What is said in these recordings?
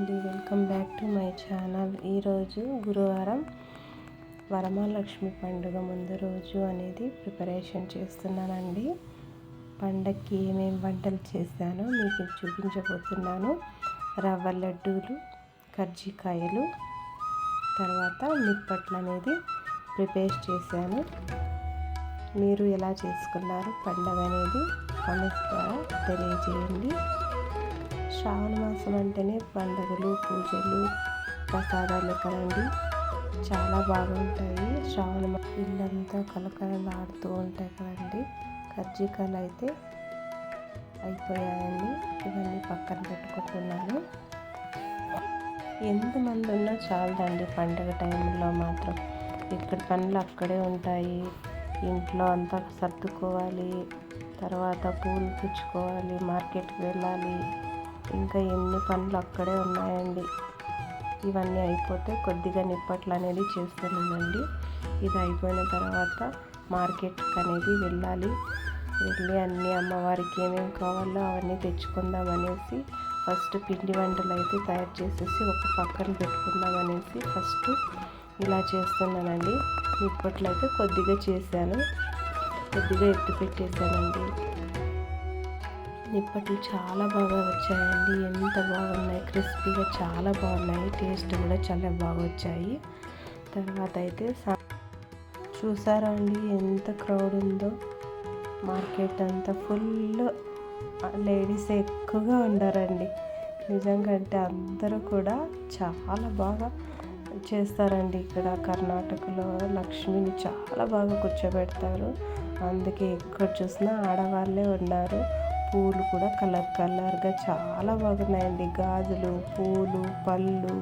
అండి, welcome back to my channel. ఈరోజు గురువారం వరమహాలక్ష్మి పండుగ ముందు రోజు అనేది ప్రిపరేషన్ చేస్తున్నానండి. పండగకి ఏమేమి వంటలు చేశానో మీకు చూపించబోతున్నాను. రవ్వ లడ్డూలు, కజ్జికాయలు, తర్వాత నిప్పట్లు అనేది ప్రిపేర్ చేశాను. మీరు ఎలా చేసుకున్నారు పండగ అనేది కామెంట్స్ ద్వారా తెలియజేయండి. శ్రావణ మాసం అంటేనే పండుగలు, పూజలు, ప్రసాదాలు కదండి, చాలా బాగుంటాయి. ఇల్లంతా కలకలలాడుతూ ఉంటాయి కదండి. కజ్జికాయలు అయితే అయిపోయాయండి, ఇవన్నీ పక్కన పెట్టుకుంటున్నాను. ఎంతమంది ఉన్నా చాలదండి పండుగ టైంలో మాత్రం. ఇక్కడ పనులు అక్కడే ఉంటాయి, ఇంట్లో అంతా సర్దుకోవాలి, తర్వాత పూలు తెచ్చుకోవాలి, మార్కెట్కి వెళ్ళాలి, ఇంకా ఎన్ని పనులు అక్కడే ఉన్నాయండి. ఇవన్నీ అయిపోతే కొద్దిగా నిప్పట్లు అనేది చేస్తున్నానండి. ఇది అయిపోయిన తర్వాత మార్కెట్కి అనేది వెళ్ళి అన్ని అమ్మవారికి ఏమేమి కావాలో అవన్నీ తెచ్చుకుందాం అనేసి ఫస్ట్ పిండి వంటలు అయితే తయారు చేసేసి ఒక పక్కన పెట్టుకుందాం అనేసి ఫస్ట్ ఇలా చేస్తున్నానండి. నిప్పట్లు అయితే కొద్దిగా చేశాను, కొద్దిగా ఎత్తి పెట్టేశానండి. నిప్పట్లు చాలా బాగా వచ్చాయండి, ఎంత బాగున్నాయి, క్రిస్పీగా చాలా బాగున్నాయి, టేస్ట్ కూడా చాలా బాగా వచ్చాయి. తర్వాత అయితే చూసారా అండి ఎంత క్రౌడ్ ఉందో, మార్కెట్ అంతా ఫుల్ లేడీస్ ఎక్కువగా ఉండారండి. నిజంగా అంటే అందరూ కూడా చాలా బాగా చేస్తారండి. ఇక్కడ కర్ణాటకలో లక్ష్మిని చాలా బాగా కూర్చోబెడతారు, అందుకే ఎక్కడ చూసినా ఆడవాళ్ళే ఉన్నారు. పూలు కూడా కలర్గా చాలా బాగున్నాయండి. గాజులు, పూలు, పళ్ళు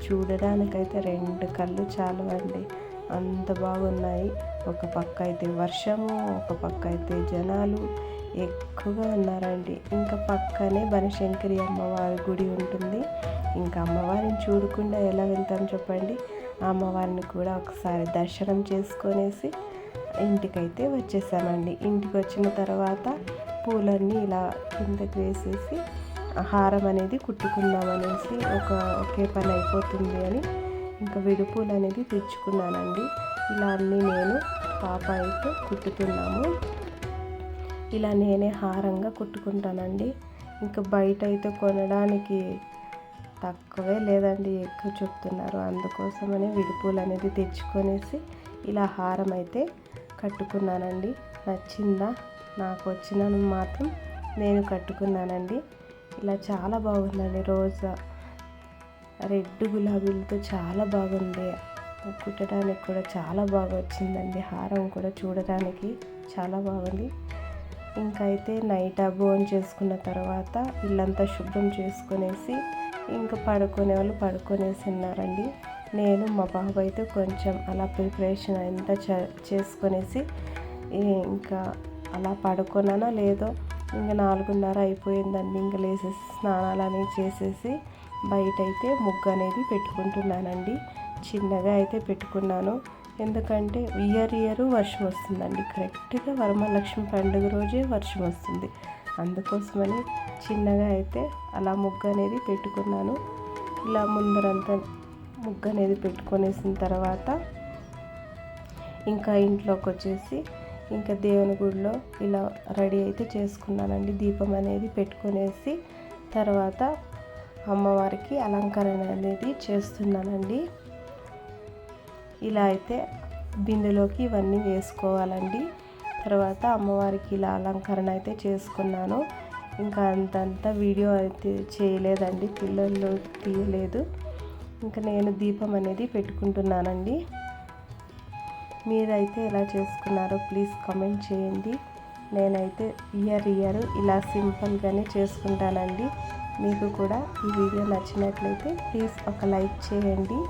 చూడడానికైతే 2 కళ్ళు చాలవండి, అంత బాగున్నాయి. ఒక పక్క అయితే వర్షము, ఒక పక్క అయితే జనాలు ఎక్కువగా ఉన్నారండి. ఇంకా పక్కనే బనశంకరి అమ్మవారి గుడి ఉంటుంది. ఇంకా అమ్మవారిని చూడకుండా ఎలా వెళ్తాం చెప్పండి. అమ్మవారిని కూడా ఒకసారి దర్శనం చేసుకొనేసి ఇంటికైతే వచ్చేసామండి. ఇంటికి వచ్చిన తర్వాత పూలన్నీ ఇలా కిందకి వేసేసి హారం అనేది కుట్టుకుందామనేసి ఒకే పని అయిపోతుంది అని ఇంకా విడిపూలు అనేది తెచ్చుకున్నానండి. ఇలా అన్నీ నేను పాప అయితే కుట్టుకున్నాము. ఇలా నేనే హారంగా కుట్టుకుంటానండి. ఇంకా బయట అయితే కొనడానికి తక్కువే లేదండి, ఎక్కువ చెప్తున్నారు. అందుకోసమని విడిపూలు అనేది తెచ్చుకొనేసి ఇలా హారం అయితే కట్టుకున్నానండి. నచ్చిందా? నాకు వచ్చిన మాత్రం నేను కట్టుకున్నానండి. ఇలా చాలా బాగుందండి. రోజా రెడ్ గులాబీలతో చాలా బాగుంది, కుట్టడానికి కూడా చాలా బాగా వచ్చిందండి. హారం కూడా చూడడానికి చాలా బాగుంది. ఇంకా అయితే నైట్ భోజనం చేసుకున్న తర్వాత ఇల్లంతా శుభ్రం చేసుకునేసి ఇంకా పడుకునే వాళ్ళు పడుకునేసి ఉన్నారండి. నేను మా బాబు అయితే కొంచెం అలా ప్రిపరేషన్ అంతా చేసుకునేసి ఇంకా అలా పడుకున్నానో లేదో ఇంకా 4:30 అయిపోయిందండి. ఇంకా లేసేసి స్నానాలు అనేవి చేసేసి బయట అయితే ముగ్గు అనేది పెట్టుకుంటున్నానండి. చిన్నగా అయితే పెట్టుకున్నాను, ఎందుకంటే ఇయర్ వర్షం వస్తుందండి. కరెక్ట్గా వరమహాలక్ష్మి పండుగ రోజే వర్షం వస్తుంది, అందుకోసమని చిన్నగా అయితే అలా ముగ్గు అనేది పెట్టుకున్నాను. ఇలా ముందరంతా ముగ్గు అనేది పెట్టుకొనేసిన తర్వాత ఇంకా ఇంట్లోకి వచ్చేసి ఇంకా దేవుని గుడిలో ఇలా రెడీ అయితే చేసుకున్నానండి. దీపం అనేది పెట్టుకొనేసి తర్వాత అమ్మవారికి అలంకరణ అనేది చేస్తున్నానండి. ఇలా అయితే బిందెలోకి ఇవన్నీ వేసుకోవాలండి. తర్వాత అమ్మవారికి ఇలా అలంకరణ అయితే చేసుకున్నాను. ఇంకా అంతంతా వీడియో అయితే చేయలేదండి, పిల్లలు తీయలేదు. ఇంకా నేను దీపం అనేది పెట్టుకుంటున్నానండి. మీరైతే ఎలా చేసుకున్నారో ప్లీజ్ కామెంట్ చేయండి. నేనైతే ఇయర్ ఇలా సింపుల్గానే చేసుకుంటానండి. మీకు కూడా ఈ వీడియో నచ్చినట్లయితే ప్లీజ్ ఒక లైక్ చేయండి.